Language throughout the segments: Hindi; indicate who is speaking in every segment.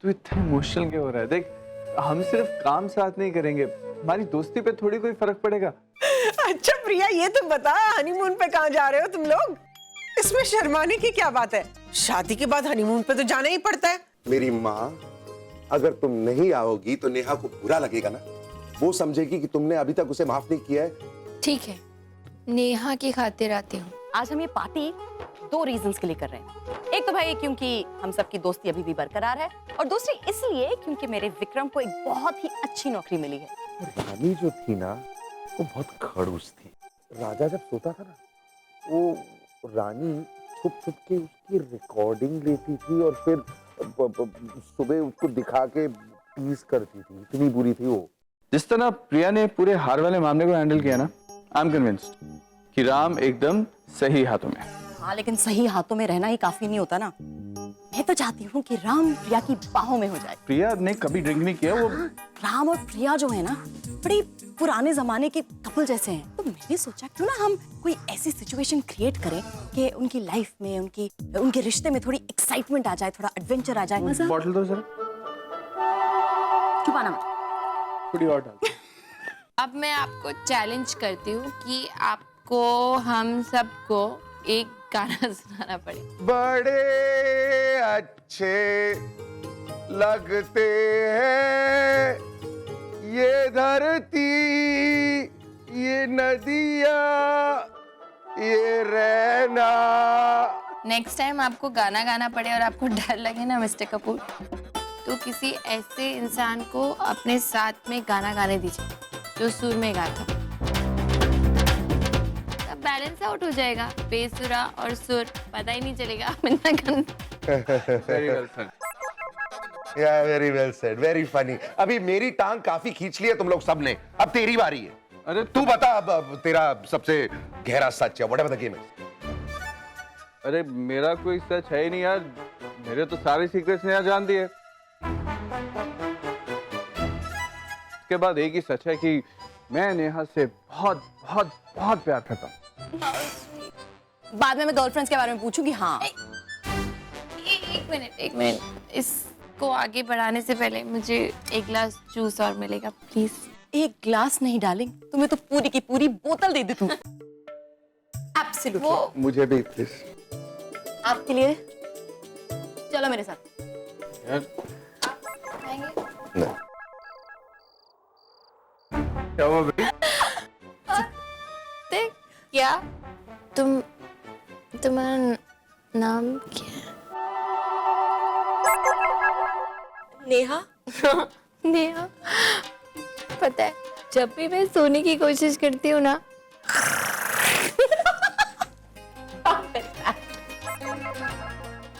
Speaker 1: तू इतना इमोशनल क्यों हो रहा है? देख, हम सिर्फ काम साथ नहीं करेंगे, हमारी दोस्ती पे थोड़ी कोई फर्क पड़ेगा।
Speaker 2: अच्छा प्रिया, ये तो बता, हनीमून पे कहाँ जा रहे हो तुम लोग? इसमें शर्माने की क्या बात है? शादी के बाद हनीमून पे तो जाना ही पड़ता है।
Speaker 3: मेरी माँ, अगर तुम नहीं आओगी तो नेहा को बुरा लगेगा ना। वो समझेगी कि तुमने अभी तक उसे माफ नहीं किया है।
Speaker 4: ठीक है, नेहा की खातिर आती हूँ।
Speaker 5: आज हम ये पार्टी 2 रीजंस के लिए कर रहे हैं। एक तो भाई क्योंकि हम सबकी दोस्ती अभी भी बरकरार है, और दूसरी इसलिए क्योंकि मेरे विक्रम को एक बहुत ही अच्छी नौकरी मिली है।
Speaker 3: रानी जो थी ना, वो बहुत खड़ूस थी। राजा जब सोता था ना, वो रानी छुप छुप के उसकी रिकॉर्डिंग लेती थी और फिर सुबह उसको दिखा के टीज करती थी। इतनी बुरी थी वो।
Speaker 1: जिस तरह प्रिया ने पूरे हार वाले मामले को हैंडल किया ना, आई एम कन्विंस्ड कि राम एकदम सही हाथों में।
Speaker 5: हाँ, लेकिन सही हाथों में रहना ही काफी नहीं होता ना। मैं तो चाहती हूँ कि राम प्रिया की बाहों में हो जाए।
Speaker 1: प्रिया ने कभी ड्रिंक नहीं किया। वो
Speaker 5: राम और प्रिया जो है ना, बड़े पुराने जमाने के कपल जैसे हैं। तो मैंने सोचा क्यों ना हम कोई ऐसी सिचुएशन क्रिएट करें कि उनकी लाइफ में, उनके रिश्ते में थोड़ी एक्साइटमेंट आ जाए, थोड़ा एडवेंचर आ जाए।
Speaker 1: बॉटल दो जरा,
Speaker 5: छुपाना मत।
Speaker 1: थोड़ी और डाल।
Speaker 4: अब मैं आपको चैलेंज करती हूँ कि आपको हम सबको एक गाना सुनाना पड़े।
Speaker 3: बड़े अच्छे लगते हैं ये धरती, ये नदियाँ, ये रहना।
Speaker 4: नेक्स्ट टाइम आपको गाना गाना पड़े और आपको डर लगे ना मिस्टर कपूर, तो किसी ऐसे इंसान को अपने साथ में गाना गाने दीजिए जो सुर में गाता। तब बैलेंस आउट हो जाएगा, बेसुरा और सुर पता ही नहीं चलेगा।
Speaker 1: Very well said.
Speaker 3: Yeah, very well said, very funny. अभी मेरी टांग काफी खींच ली है तुम लोग सब ने, अब तेरी बारी है।
Speaker 1: अरे
Speaker 3: तू बता, अब तेरा सबसे गहरा सच है, whatever the game is.
Speaker 1: अरे मेरा कोई सच है ही नहीं यार, मेरे तो सारे सीक्रेट्स नेहा जान दिए। इसके बाद एक ही सच है कि मैं नेहा से बहुत बहुत बहुत प्यार करता हूँ।
Speaker 5: बाद में मैं गर्लफ्रेंड्स के बारे में पूछूंगी। हाँ,
Speaker 4: एक मिनट, इसको आगे बढ़ाने से पहले मुझे एक गिलास जूस और मिलेगा प्लीज।
Speaker 5: एक ग्लास नहीं डार्लिंग, तुम्हें तो पूरी की पूरी बोतल दे दी तू। एब्सोल्युटली।
Speaker 4: वो
Speaker 3: मुझे भी प्लीज।
Speaker 5: आपके लिए। चलो मेरे साथ।
Speaker 1: यार
Speaker 4: आएंगे?
Speaker 3: नहीं।
Speaker 1: क्या हुआ भाई?
Speaker 4: देख, क्या तुम्हारा नाम क्या है?
Speaker 5: नेहा।
Speaker 4: नेहा। पता है, जब भी मैं सोने की कोशिश करती हूँ ना,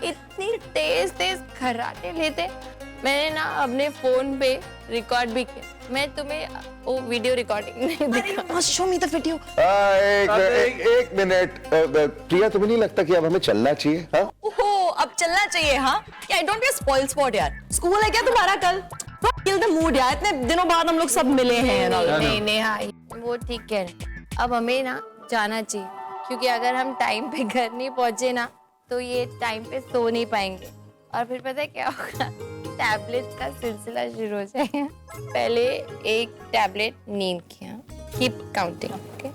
Speaker 4: इतनी तेज तेज खर्राटे लेते। मैंने ना अपने फोन पे रिकॉर्ड भी किया। मैं तुम्हें वो वीडियो रिकॉर्डिंग नहीं दिखा।
Speaker 5: Show me the video.
Speaker 3: एक मिनट, प्रिया तुम्हें नहीं लगता कि अब हमें चलना चाहिए? हाँ,
Speaker 5: ओहो, अब चलना चाहिए। हाँ, I don't be a spoil spot यार। स्कूल है क्या तुम्हारा कल? किल द मूड यार, इतने दिनों बाद हम लोग सब मिले हैं।
Speaker 4: नहीं नेहा, वो ठीक कह रहे। अब हमें ना जाना चाहिए, क्योंकि अगर हम टाइम पे घर नहीं पहुंचे ना, तो ये टाइम पे सो नहीं पाएंगे। और फिर पता है क्या होगा? टैबलेट का सिलसिला शुरू हो जाएगा। पहले एक टैबलेट नींद की, कीप काउंटिंग, ओके?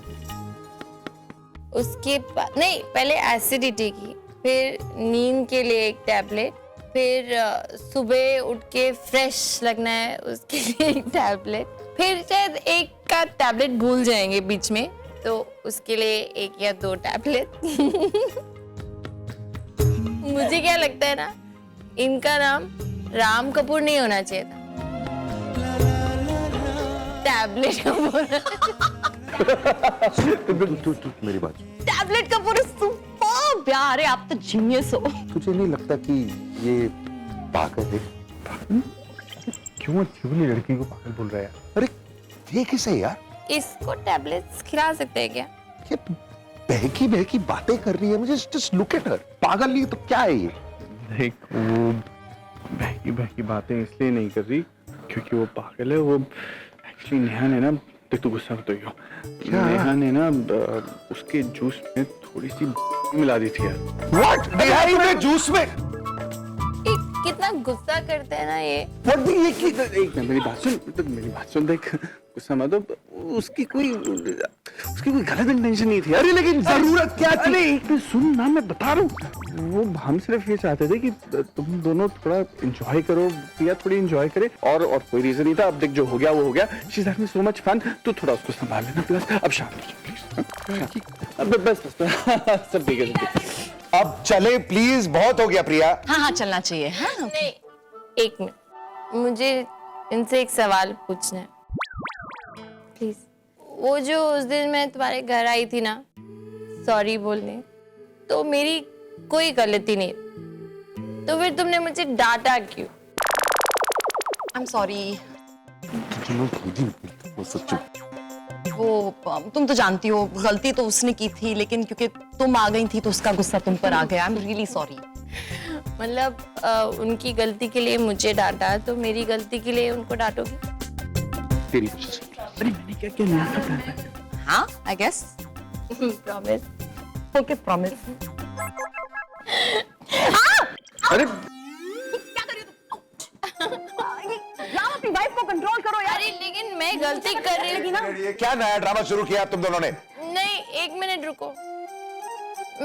Speaker 4: उसके बाद नहीं, पहले एसिडिटी की, फिर नींद के लिए एक टैबलेट, फिर सुबह उठ के फ्रेश लगना है उसके लिए एक टैबलेट, फिर शायद एक का टैबलेट भूल जाएंगे बीच में, तो उसके लिए 1 या 2 टैबलेट। मुझे क्या लगता है ना, इनका नाम राम कपूर नहीं होना चाहिए था, टैबलेट कपूर।
Speaker 3: तू मेरी बात।
Speaker 5: टैबलेट कपूर सुपर्ब यार, आप तो जीनियस हो।
Speaker 3: तुझे नहीं लगता कि ये पागल है?
Speaker 1: क्यों अच्छी वाली लड़की को पागल बोल रहा है यार?
Speaker 3: अरे ये किसे यार?
Speaker 4: इसको टैबलेट्स खिला सकते हैं क्या?
Speaker 3: ये बहकी बहकी बातें कर रही है। मुझे जस्ट लुक एट हर। पागल नहीं तो क्या है ये?
Speaker 1: देख, वो बहकी बहकी बातें इसलिए नहीं कर रही क्योंकि वो पागल है। वो एक्चुअली नेहा ने ना, देख तू गुस्सा मत होइयो, नेहा ने ना उसके जूस में थोड़ी सी मिला दी थी यार।
Speaker 3: What? नेहा ने जूस में?
Speaker 4: कितना गुस्सा करते हैं ना ये।
Speaker 1: एक मिनट मेरी बात सुन देख, गुस्सा मत हो, उसकी कोई गलत इंटेंशन नहीं थी। अरे लेकिन जरूरत क्या थी? अरे एक मिनट सुन ना, मैं बता रहा हूँ, वो हम सिर्फ ये चाहते थे कि तुम दोनों थोड़ा एंजॉय करो, प्रिया थोड़ी एंजॉय करे, और कोई रीजन नहीं था। अब देख जो हो गया वो हो गया। She is having so much fun, तो थोड़ा उसको संभाल लेना प्लस। अब शांत हो जाओ प्लीज। अब बस सब ठीक है।
Speaker 3: अब चले प्लीज, बहुत हो गया प्रिया।
Speaker 5: हाँ हाँ चलना चाहिए। हाँ
Speaker 4: नहीं, एक मिनट, मुझे इनसे एक सवाल पूछना है प्लीज। वो जो उस दिन मैं तुम्हारे घर आई थी ना सॉरी बोलने, तो मेरी कोई गलती नहीं, तो फिर तुमने मुझे डांटा क्यों?
Speaker 5: I am sorry. वो तुम तो जानती हो गलती तो उसने की थी, लेकिन क्योंकि तुम आ गई थी तो उसका गुस्सा तुम पर आ गया। I am really sorry.
Speaker 4: मतलब उनकी गलती के लिए मुझे डांटा, तो मेरी गलती के लिए उनको डांटोगी?
Speaker 1: तेरी वजह से। अरे मैंने क्या क्या नया सा प्लान है?
Speaker 5: हाँ I guess.
Speaker 4: Promise.
Speaker 5: Okay promise.
Speaker 1: अरे
Speaker 5: क्या कर रही हो तुम? यार अपनी वाइफ को कंट्रोल करो यार।
Speaker 4: अरे लेकिन मैं गलती कर रही थी ना।
Speaker 3: ये क्या नया ड्रामा शुरू किया तुम दोनों ने?
Speaker 4: नहीं, एक मिनट रुको,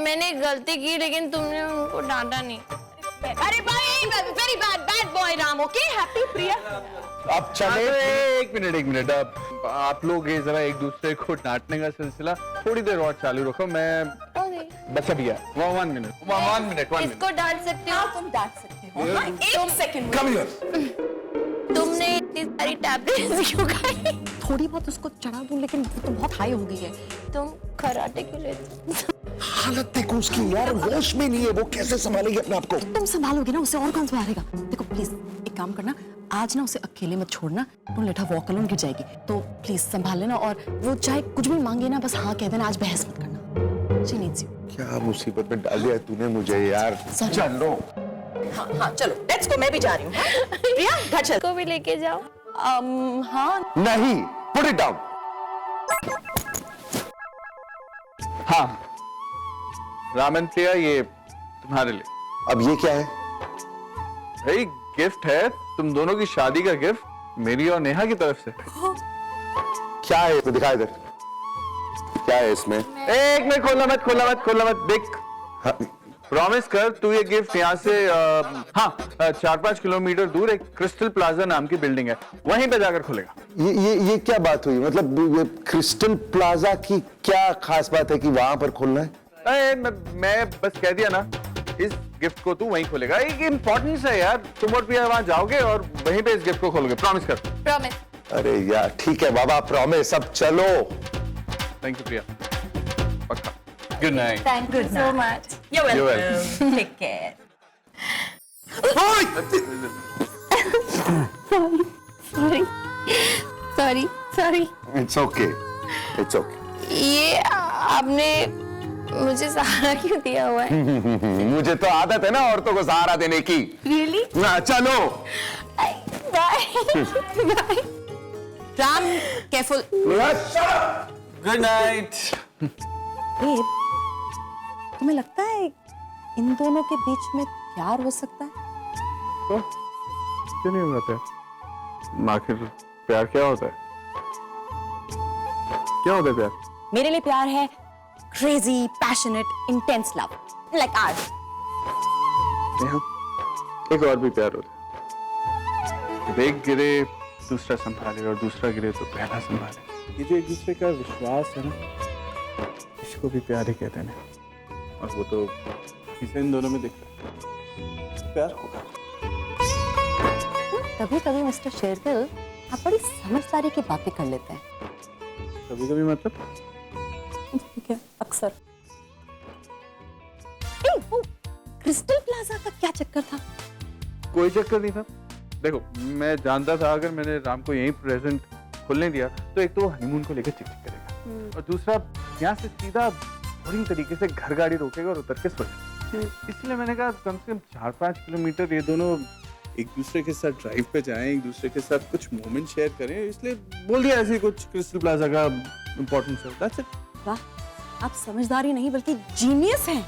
Speaker 4: मैंने गलती की लेकिन तुमने उनको डांटा नहीं।
Speaker 5: अरे भाई very bad boy Ram. Okay happy Priya.
Speaker 3: अब चले।
Speaker 1: एक मिनट, अब आप लोग ये जरा एक दूसरे को डांटने का सिलसिला थोड़ी देर और चालू रखो। मैं
Speaker 4: ओके,
Speaker 1: बस अभी आया। One minute.
Speaker 4: इसको डांट सकते हो?
Speaker 5: तुम डांट सकते हो। हाँ, एक सेकंड।
Speaker 3: Come here.
Speaker 4: तुमने इतनी सारी टैबलेट्स क्यों खाई?
Speaker 5: थोड़ी बहुत उसको चढ़ा दूं, लेकिन वो तो बहुत हाई हो गई है।
Speaker 4: तुम कराटे क्यों लेते हो?
Speaker 3: हालत देखो उसकी यार, होश में नहीं है वो, कैसे संभालेगी अपने आप को?
Speaker 5: तुम संभालोगे ना उसे, और कौन संभालेगा? देखो प्लीज एक काम करना, आज ना उसे अकेले मत छोड़ना। तुम लेटा वॉक अलोन गिर जाएगी, तो प्लीज संभाल लेना। और वो चाहे कुछ भी मांगे ना, बस हाँ कह देना, आज बहस मत करना। She needs you.
Speaker 3: क्या मुसीबत में डाल दिया तूने मुझे यार।
Speaker 5: Sorry.
Speaker 3: चलो।
Speaker 5: हाँ चलो लेट्स गो, मैं भी जा रही हूँ। प्रिया घर चल।
Speaker 4: को भी लेके जाओ।
Speaker 5: हाँ
Speaker 3: नहीं, पुट इट डाउन।
Speaker 1: हाँ रामन प्रिया, ये तुम्हारे लिए।
Speaker 3: अब ये क्या है?
Speaker 1: भाई गिफ्ट है, तुम दोनों की शादी का गिफ्ट, मेरी और नेहा की तरफ से।
Speaker 3: क्या है? तो दिखा इधर, क्या है इसमें?
Speaker 1: एक मिनट, खोलना मत देख।
Speaker 3: हाँ,
Speaker 1: प्रॉमिस कर, तू ये गिफ्ट यहाँ से 4-5 किलोमीटर दूर एक क्रिस्टल प्लाजा नाम की बिल्डिंग है, वहीं पे जाकर खोलेगा।
Speaker 3: ये क्या बात हुई? मतलब ये क्रिस्टल प्लाजा की क्या खास बात है कि वहां पर खोलना है?
Speaker 1: मैं बस कह दिया ना, इस गिफ्ट को तू वहीं खोलेगा। एक इंपॉर्टेंस है यार, तुम और प्रिया वहां जाओगे और वहीं पे इस गिफ्ट को खोलोगे। प्रॉमिस कर।
Speaker 4: प्रॉमिस।
Speaker 3: अरे यार ठीक है बाबा, प्रॉमिस। अब चलो।
Speaker 1: थैंक यू प्रिया, पक्का। Good night.
Speaker 4: Thank you so much.
Speaker 5: You're
Speaker 1: You're
Speaker 5: welcome. Take care.
Speaker 4: Sorry.
Speaker 3: It's okay.
Speaker 4: ये आपने मुझे सहारा क्यों दिया हुआ है?
Speaker 3: मुझे तो आदत है ना औरतों को सहारा देने की।
Speaker 4: रियली?
Speaker 3: ना चलो।
Speaker 4: बाय।
Speaker 5: राम केयरफुल।
Speaker 1: Good night.
Speaker 5: बेब, तुम्हें लगता है इन दोनों के बीच में प्यार हो सकता है?
Speaker 1: तो क्यों नहीं होगा प्यार? आखिर प्यार क्या होता है? क्या होता है प्यार?
Speaker 5: मेरे लिए प्यार है crazy, passionate, intense love, like ours.
Speaker 1: Neha, एक और भी प्यार होता है। जब एक गिरे दूसरा संभाले, और दूसरा गिरे तो पहला संभाले। ये जो एक दूसरे का विश्वास है ना, इसको भी प्यार ही कहते हैं। और वो तो इसे इन दोनों में दिखता है। प्यार होगा।
Speaker 5: कभी कभी मिस्टर शेरगिल आप बड़ी समझदारी की बातें कर लेते हैं।
Speaker 1: कभी कभी मतलब?
Speaker 5: ठीक है, अक्सर। वो क्रिस्टल प्लाजा का क्या चक्कर था?
Speaker 1: कोई चक्कर नहीं था। देखो मैं जानता था अगर मैंने राम को यहीं प्रेजेंट खोलने दिया तो एक तो वो हनीमून को लेकर चिक-चिक करेगा, और दूसरा यहाँ से सीधा बोरिंग तरीके से घर गाड़ी रोकेगा और उतर के सो जाएगा। इसलिए मैंने कहा कम से कम 4-5 किलोमीटर ये दोनों एक दूसरे के साथ ड्राइव पे जाएं, एक दूसरे के साथ कुछ मोमेंट शेयर करें, इसलिए बोल दिया ऐसे कुछ क्रिस्टल प्लाजा का इम्पोर्टेंस है। That's it.
Speaker 5: वाह, आप समझदारी नहीं बल्कि जीनियस हैं।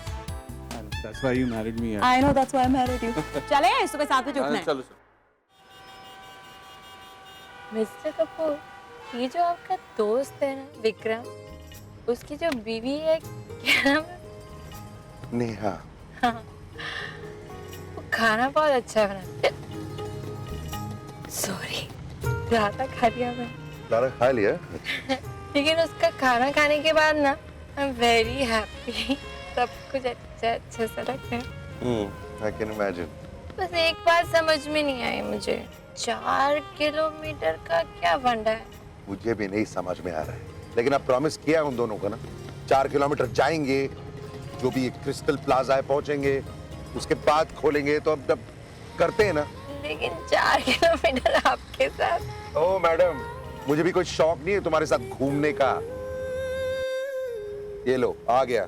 Speaker 1: That's why you married me.
Speaker 5: I know, that's why I married you. चले सुबह 7 बजे उठना है।
Speaker 1: चलो
Speaker 4: मिस्टर कपूर, ये जो आपका दोस्त है ना विक्रम, उसकी जो बीवी है क्या नाम है?
Speaker 3: नेहा।
Speaker 4: हाँ, वो खाना बहुत अच्छा बनाती है। सॉरी, ज़्यादा खा लिया मैं।
Speaker 3: ज़्यादा खा लिया?
Speaker 4: लेकिन उसका खाना खाने के बाद ना आई एम वेरी हैप्पी। सब कुछ अच्छा सा लगता है।
Speaker 3: I can imagine.
Speaker 4: बस एक बात समझ में नहीं आई मुझे, 4 किलोमीटर का क्या फंडा है?
Speaker 3: मुझे भी नहीं समझ में आ रहा है, लेकिन अब प्रॉमिस किया है उन दोनों को ना, 4 किलोमीटर जाएंगे, जो भी क्रिस्टल प्लाजा है पहुंचेंगे, उसके बाद खोलेंगे, तो अब करते हैं ना।
Speaker 4: लेकिन 4 किलोमीटर आपके साथ।
Speaker 3: ओ मैडम, मुझे भी कोई शौक नहीं है तुम्हारे साथ घूमने का। ये लो आ गया।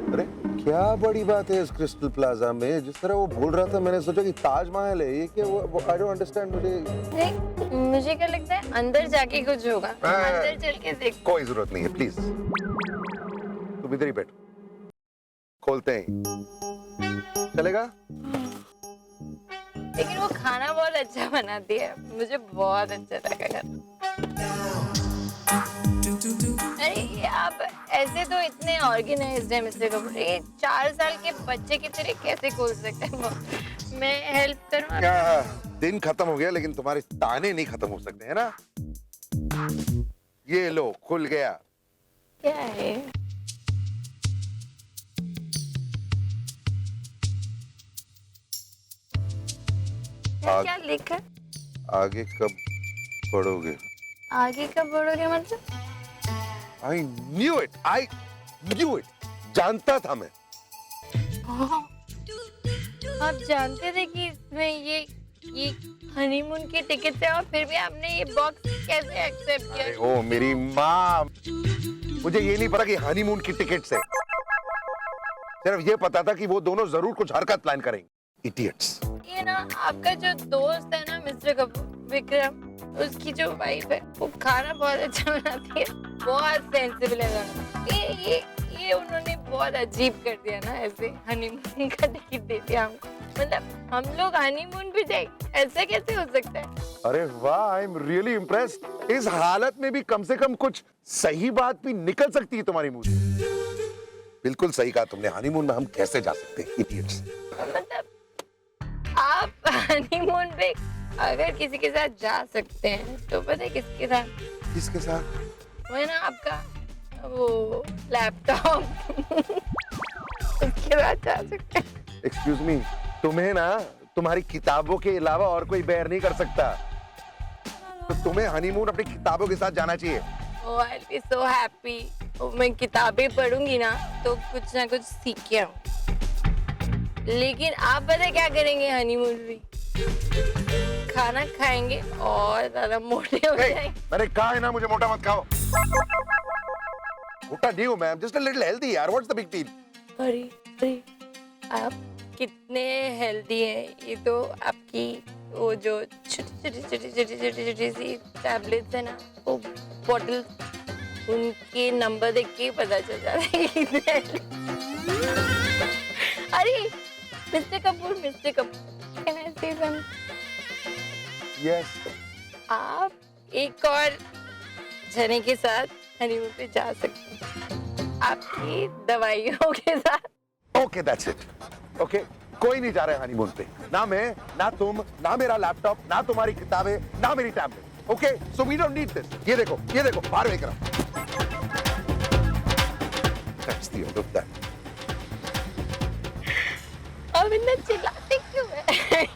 Speaker 3: अरे क्या बड़ी बात है इस क्रिस्टल प्लाजा में? जिस तरह वो बोल रहा था मैंने सोचा कि ताजमहल है, ये क्या? वो आई डोंट अंडरस्टैंड।
Speaker 4: नहीं, मुझे क्या लगता है अंदर जाके कुछ होगा। अंदर चल के देख।
Speaker 3: कोई जरूरत नहीं है, प्लीज तुम इधर ही बैठो, खोलते हैं। चलेगा?
Speaker 4: लेकिन वो खाना बहुत अच्छा बनाती है, मुझे बहुत अच्छा लगा। अरे ये आप ऐसे तो इतने ऑर्गेनाइज्ड है मिस्टर कपूर, ये 4 साल के बच्चे की तरह कैसे खोल सकते हैं? मैं हेल्प करूँ?
Speaker 3: दिन खत्म हो गया, लेकिन तुम्हारे ताने नहीं खत्म हो सकते, है ना? ये लो खुल गया।
Speaker 4: क्या है? क्या लिखा?
Speaker 3: आगे कब पढ़ोगे?
Speaker 4: आगे कब बढ़ोगे मतलब?
Speaker 3: I knew it. I knew it. जानता था मैं।
Speaker 4: आप जानते थे कि इसमें ये हनीमून की टिकट है, और फिर भी आपने ये बॉक्स कैसे एक्सेप्ट किया?
Speaker 3: अरे ओ मेरी माँ, मुझे ये नहीं पता कि हनीमून की टिकट से, सिर्फ ये पता था कि वो दोनों जरूर कुछ हरकत प्लान करेंगे। इडियट्स।
Speaker 4: ये ना आपका जो दोस्त है ना मिस्टर कपूर, विक्रम, उसकी जो वाइफ है वो खाना बहुत अच्छा बनाती है, बहुत सेंसिबल है। ये उन्होंने बहुत अजीब कर दिया ना, ऐसे हनीमून का टिकट दे दिया हमको। मतलब हम लोग हनीमून भी जाए, ऐसा कैसे हो सकता है?
Speaker 3: अरे वाह, आई एम रियली इम्प्रेस्ड। इस हालत में भी कम से कम कुछ सही बात भी निकल सकती है तुम्हारी मुंह से। बिल्कुल सही कहा तुमने, हनीमून में हम कैसे जा सकते हैं? इडियट्स।
Speaker 4: मतलब आप हनीमून पे अगर किसी के साथ जा सकते हैं तो पता है किसके साथ?
Speaker 3: किसके साथ?
Speaker 4: वो ना आपका वो लैपटॉप उसके साथ जा सकते हैं।
Speaker 3: एक्सक्यूज मी, तुम्हें ना तुम्हारी किताबों के अलावा और कोई बेयर नहीं कर सकता, तो तुम्हें हनीमून अपनी किताबों के साथ जाना चाहिए।
Speaker 4: Oh, I'll be so happy। मैं किताबें पढ़ूंगी ना तो कुछ ना कुछ सीख के आऊँ। लेकिन आप पता क्या करेंगे हनीमून में? खाना खाएंगे और ज्यादा मोटे हो जाएंगे।
Speaker 3: मैंने कहा है ना मुझे मोटा मत खाओ। मोटा नहीं हूं मैं, जस्ट अ लिटिल हेल्दी यार, व्हाट्स द बिग डील?
Speaker 4: अरे आप कितने हेल्दी हैं, ये तो आपकी वो जो छोटी सी टैबलेट्स है ना, वो बॉटल, उनके नंबर देख के पता चल जाता है कितने healthy। अरे मिस्टर कपूर, कैन आई से समथिंग?
Speaker 3: यस।
Speaker 4: आप एक और जने के साथ हनीमून पे जा सकते हैं, आपकी दवाइयों के साथ।
Speaker 3: Okay that's it. ओके, कोई नहीं जा रहा है हनीमून पे, ना मैं, ना तुम, ना मेरा लैपटॉप, ना तुम्हारी किताबें, ना मेरी tablet. Okay, so we don't need this. ये देखो बाहर लेकर आओ। That's the end of that.
Speaker 4: अब इतना चिल्लाते क्यों है?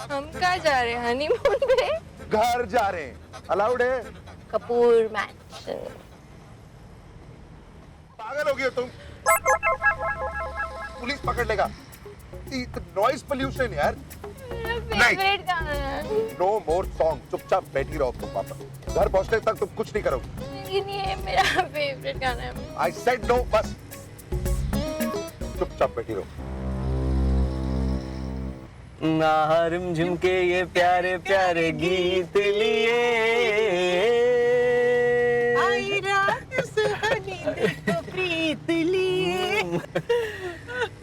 Speaker 4: हम कहाँ जा रहे हैं हनीमून पे?
Speaker 3: घर जा रहे हैं, अलाउड है?
Speaker 4: कपूर मैंशन।
Speaker 3: पागल हो गए हो तुम? पुलिस पकड़ लेगा। नॉइज पोल्यूशन यार।
Speaker 4: मेरा फेवरेट गाना है।
Speaker 3: नो मोर सॉन्ग, चुपचाप बैठी रहो तुम वापस। घर पहुंचने तक तुम कुछ नहीं करोगे।
Speaker 4: लेकिन ये मेरा फेवरेट गाना है।
Speaker 3: आई सेड नो, बस चुपचाप बैठी रहो।
Speaker 6: नाहरम झुमके ये प्यारे प्यारे गीत लिए
Speaker 2: आई रात सुहानी देखो प्रीत लिए।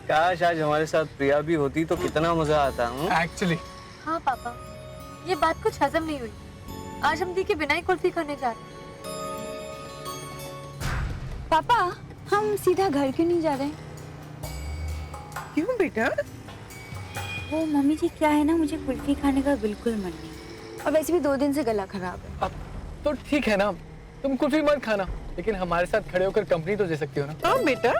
Speaker 6: काश आज हमारे साथ प्रिया भी होती तो कितना मजा आता।
Speaker 1: एक्चुअली
Speaker 7: हाँ पापा, ये बात कुछ हजम नहीं हुई। आज हम दी के बिना ही कुल्फी खाने जा रहे हैं।
Speaker 8: पापा हम सीधा घर क्यों नहीं जा रहे?
Speaker 2: क्यों बेटा?
Speaker 8: वो मम्मी जी क्या है ना, मुझे कुल्फी खाने का बिल्कुल मन नहीं, और वैसे भी 2 दिन से गला खराब है।
Speaker 9: अब तो ठीक है ना, तुम कुल्फी मत खाना, लेकिन हमारे साथ खड़े होकर कंपनी तो दे सकती हो ना।
Speaker 2: हाँ बेटा,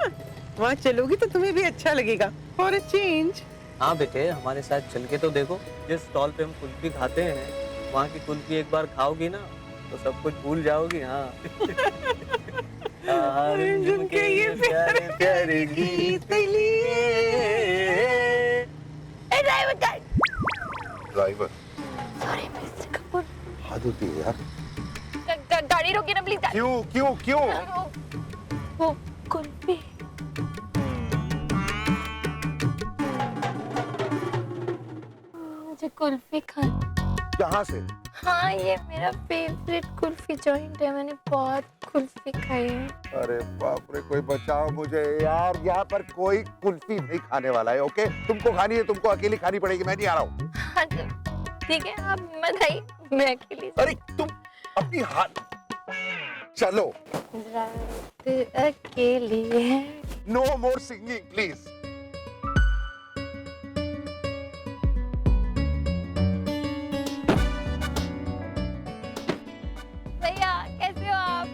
Speaker 2: वहाँ चलोगी तो तुम्हें भी अच्छा लगेगा, फॉर अ चेंज।
Speaker 6: हाँ बेटे, हमारे साथ चल के तो देखो। जिस स्टॉल पे हम कुल्फी खाते हैं, वहाँ की कुल्फी एक बार खाओगी ना तो सब कुछ भूल जाओगी। हाँ
Speaker 2: झुमके ये प्यारे प्यारे गीत लिए।
Speaker 3: ड्राइवर
Speaker 7: सॉरी मिस्टर कपूर,
Speaker 3: हद होती है यार।
Speaker 7: गाड़ी रोकिए ना प्लीज।
Speaker 3: क्यों क्यों क्यों?
Speaker 7: वो कुल्फी। मुझे कुल्फी खानी।
Speaker 3: कहाँ से?
Speaker 7: हाँ, ये मेरा फेवरेट कुल्फी जॉइंट है, मैंने बहुत कुल्फी खाई है।
Speaker 3: अरे बाप रे, कोई बचाओ मुझे यार, यहाँ पर कोई कुल्फी नहीं खाने वाला है। ओके, तुमको खानी है तुमको अकेली खानी पड़ेगी, मैं नहीं आ रहा हूँ।
Speaker 7: हाँ ठीक है, आप मत आइए, मैं अकेली।
Speaker 3: अरे तुम अपनी हाथ चलो।
Speaker 7: रात अकेली है।
Speaker 3: No more singing please.
Speaker 7: भैया कैसे हो आप?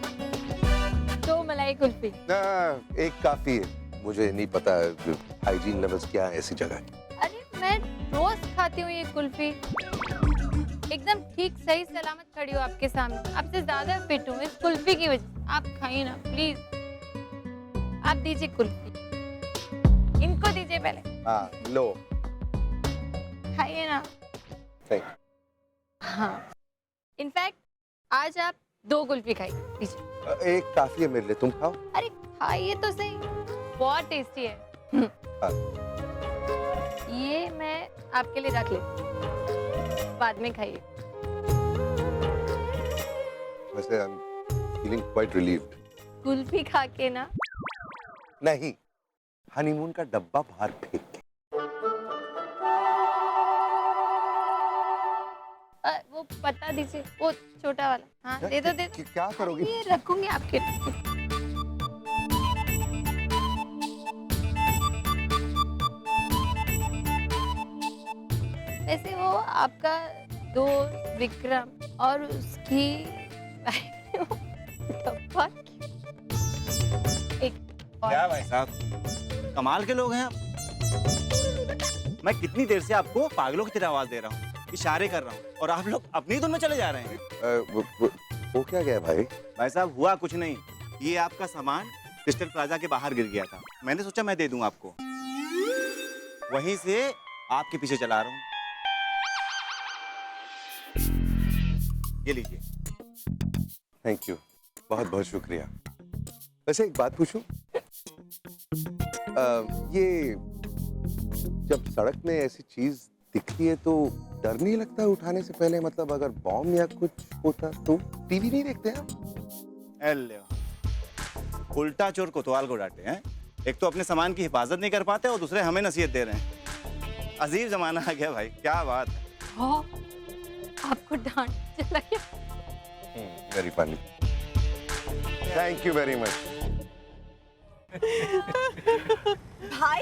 Speaker 7: 2 मलाई कुल्फी।
Speaker 3: एक काफी है, मुझे नहीं पता हाइजीन लेवल्स क्या है ऐसी जगह।
Speaker 7: अरे मैं रोज खाती हूँ ये कुल्फी, एकदम ठीक सही सलामत खड़ी हूँ आपके सामने, आपसे ज्यादा फिट हूँ इस कुल्फी की वजह। आप खाइए ना प्लीज, आप दीजिए कुल्फी, इनको दीजिए पहले।
Speaker 3: हाँ लो,
Speaker 7: खाइए ना।
Speaker 3: थैंक।
Speaker 7: हाँ, इनफैक्ट आज आप 2 कुल्फी खाइए, लीजिए।
Speaker 3: एक काफी है मेरे लिए, तुम खाओ।
Speaker 7: अरे खाइए तो सही, बहुत टेस्टी है। ये मैं आपके लिए रख ले, बाद में खाइए।
Speaker 3: वैसे I am feeling quite relieved.
Speaker 7: Kulfi खा के ना।
Speaker 3: नहीं, हनीमून का डब्बा बाहर फेंक के।
Speaker 7: वो पता दीजिए, वो छोटा वाला। हाँ दे दो दे दो।
Speaker 3: क्या करोगी?
Speaker 7: ये रखूंगी आपके। वैसे वो आपका दोस्त विक्रम और उसकी डब्बा एक और।
Speaker 10: क्या भाई साहब, कमाल के लोग हैं आप। मैं कितनी देर से आपको पागलों की तरह आवाज दे रहा हूँ, इशारे कर रहा हूँ, और आप लोग अपनी धुन में चले जा रहे हैं।
Speaker 3: वो क्या गया भाई?
Speaker 10: भाई साहब हुआ कुछ नहीं, ये आपका सामान क्रिस्टल प्लाजा के बाहर गिर गया था, मैंने सोचा मैं दे दूं आपको, वहीं से आपके पीछे चला रहा हूँ। ये लीजिए।
Speaker 3: थैंक यू, बहुत बहुत शुक्रिया। वैसे एक बात पूछूं, ये जब सड़क में ऐसी चीज दिखती है तो डर नहीं लगता उठाने से पहले? मतलब अगर बॉम्ब या कुछ होता तो? टीवी नहीं देखते आप?
Speaker 10: अल्ले, उल्टा चोर कोतवाल को डांटे हैं। एक तो अपने सामान की हिफाजत नहीं कर पाते और दूसरे हमें नसीहत दे रहे हैं। अजीब जमाना आ गया भाई, क्या बात है।
Speaker 7: हाँ, आपको डांट चला क्या?
Speaker 3: Very funny, thank you very much.
Speaker 5: भाई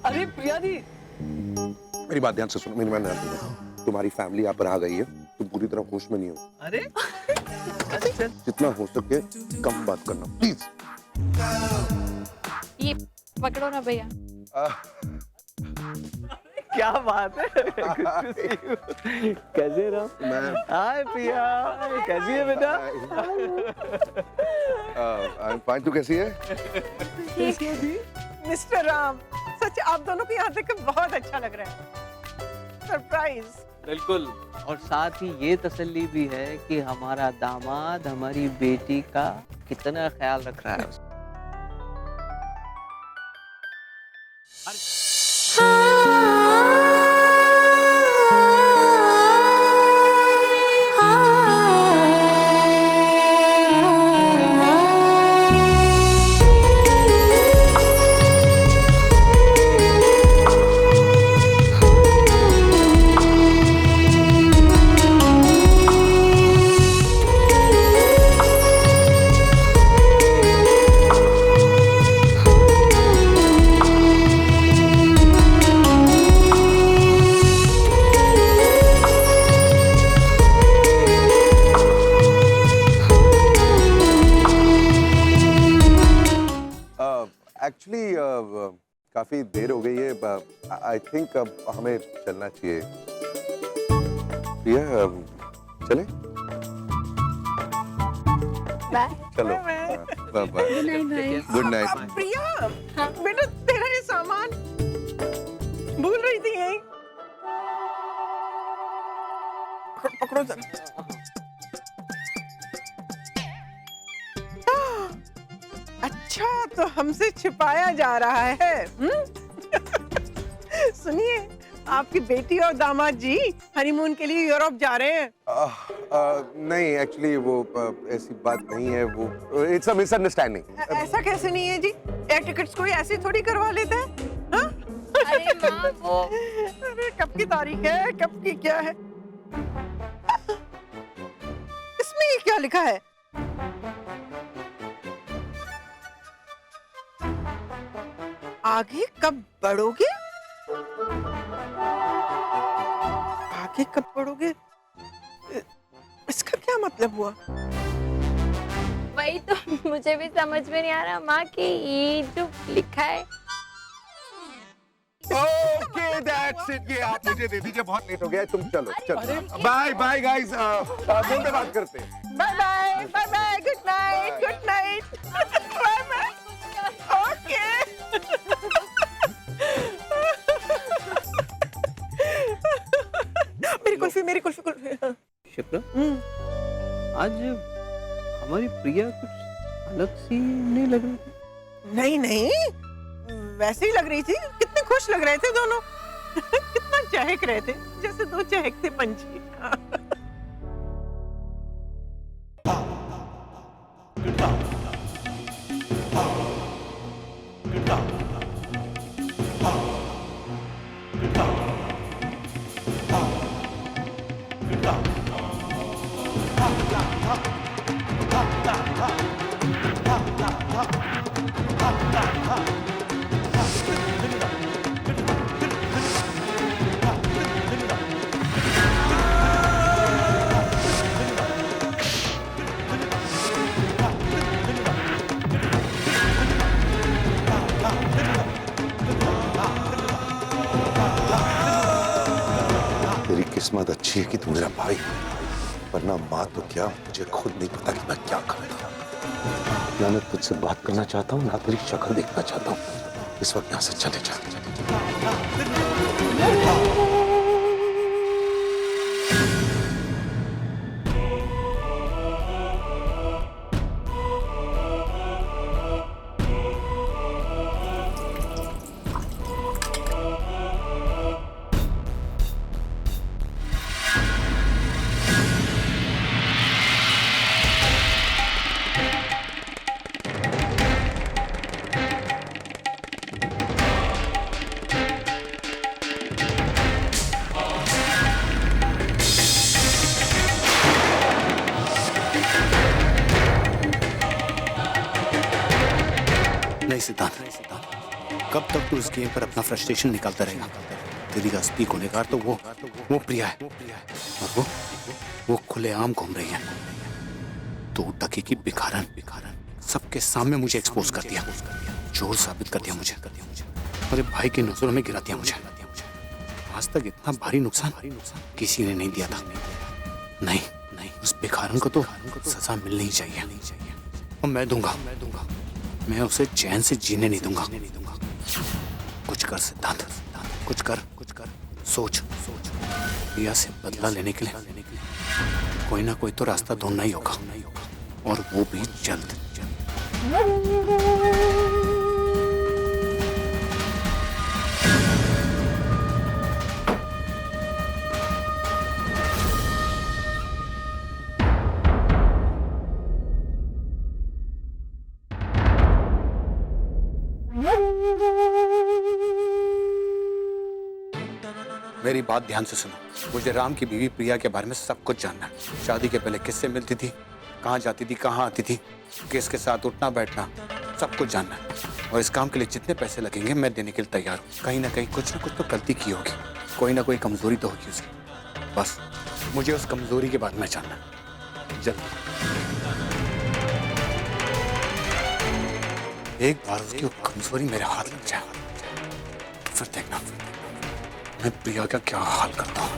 Speaker 9: अरे प्रिया दी,
Speaker 3: मेरी बात ध्यान से सुनो, मेरी बात ध्यान से सुनो। तुम्हारी फैमिली यहाँ पर आ गई है, तुम पूरी तरह होश में नहीं हो।
Speaker 9: अरे
Speaker 3: जितना हो सके कम बात करना प्लीज।
Speaker 7: ये पकड़ो ना भैया।
Speaker 6: क्या बात है। कैसे रहो? हाय प्रिया, कैसी है बेटा?
Speaker 3: आई एम फाइन, तू कैसी है?
Speaker 2: मिस्टर राम, सच आप दोनों को यहाँ देख बहुत अच्छा लग रहा है। सरप्राइज।
Speaker 6: बिल्कुल, और साथ ही ये तसल्ली भी है कि हमारा दामाद हमारी बेटी का कितना ख्याल रख रहा है।
Speaker 3: काफी देर हो गई है। आई थिंक अब हमें चलना चाहिए। प्रिया चले?
Speaker 4: बाय।
Speaker 3: चलो। Bye bye. Good night.
Speaker 2: Priya बेटा तेरा ये सामान भूल रही थी यहीं। पकड़ो जरा। अच्छा तो हमसे छिपाया जा रहा है। सुनिए आपकी बेटी और दामाद जी हनीमून के लिए यूरोप जा रहे हैं।
Speaker 3: नहीं एक्चुअली वो ऐसी बात नहीं है, वो इट्स अ मिसअंडरस्टैंडिंग।
Speaker 2: ऐसा कैसे नहीं है जी? एयर टिकट्स कोई ऐसे थोड़ी करवा लेता है। हाँ?
Speaker 4: अरे माँ वो
Speaker 2: अरे कब की तारीख है, कब की क्या है? इसमें ये क्या लिखा है? आगे कब बढ़ोगे? आगे कब बढ़ोगे? इसका क्या मतलब हुआ?
Speaker 4: वही तो मुझे भी समझ में नहीं आ रहा माँ कि ये जो लिखा है।
Speaker 3: Okay that's it. ये आप मुझे दे दीजिए, बहुत लेट हो गया है। तुम चलो चलो। Bye bye guys. फोन पे बात करते हैं।
Speaker 2: Bye bye bye bye. Good night good night. Bye bye. Okay. मेरी कुल्फी कुल्फी।
Speaker 6: शिप्रा, आज हमारी प्रिया कुछ अलग सी नहीं लग रही थी?
Speaker 2: नहीं नहीं वैसे ही लग रही थी। कितने खुश लग रहे थे दोनों। कितना चहक रहे थे, जैसे दो चहकते पंछी।
Speaker 3: तेरी किस्मत अच्छी है कि तू मेरा भाई, वरना माँ तो क्या, मुझे खुद नहीं पता कि मैं क्या करता। ना मैं तुझसे बात करना चाहता हूँ, ना तेरी शक्ल देखना चाहता हूँ। इस वक्त यहाँ से चले जा।
Speaker 10: नहीं सिद्धांत, कब तक तू इस गेम पर अपना फ्रस्ट्रेशन निकालता रहेगा? तेरी का असली गुनहगार तो वो प्रिया है, और वो खुलेआम घूम रही है। तो टकी की बिखारन सबके सामने मुझे एक्सपोज कर दिया, चोर साबित कर दिया मुझे, मेरे भाई की नजरों में गिरा दिया मुझे। आज तक इतना भारी नुकसान किसी ने नहीं दिया था। नहीं, उस बिखारन को तो सजा मिलनी ही चाहिए, और मैं दूंगा। मैं उसे चैन से जीने नहीं दूंगा। कुछ कर सिद्धांत, कुछ कर। सोच, प्रिया से बदला लेने के लिए कोई ना कोई तो रास्ता ढूंढना ही होगा, और वो भी जल्द। मेरी बात ध्यान से सुनो। मुझे राम की बीवी प्रिया के बारे में सब कुछ जानना है। शादी के पहले किससे मिलती थी, कहाँ जाती थी, कहाँ आती थी, किसके साथ उठना बैठना, सब कुछ जानना है। और इस काम के लिए जितने पैसे लगेंगे मैं देने के लिए तैयार हूँ। कहीं ना कहीं कुछ ना कुछ तो गलती की होगी, कोई ना कोई कमजोरी तो होगी उसकी। बस मुझे उस कमजोरी के बारे में जानना है, जल्दी। एक बार उसकी वो कमजोरी मेरे हाथ लग जाए फिर देखना मैं प्रिया का क्या हाल करता हूँ।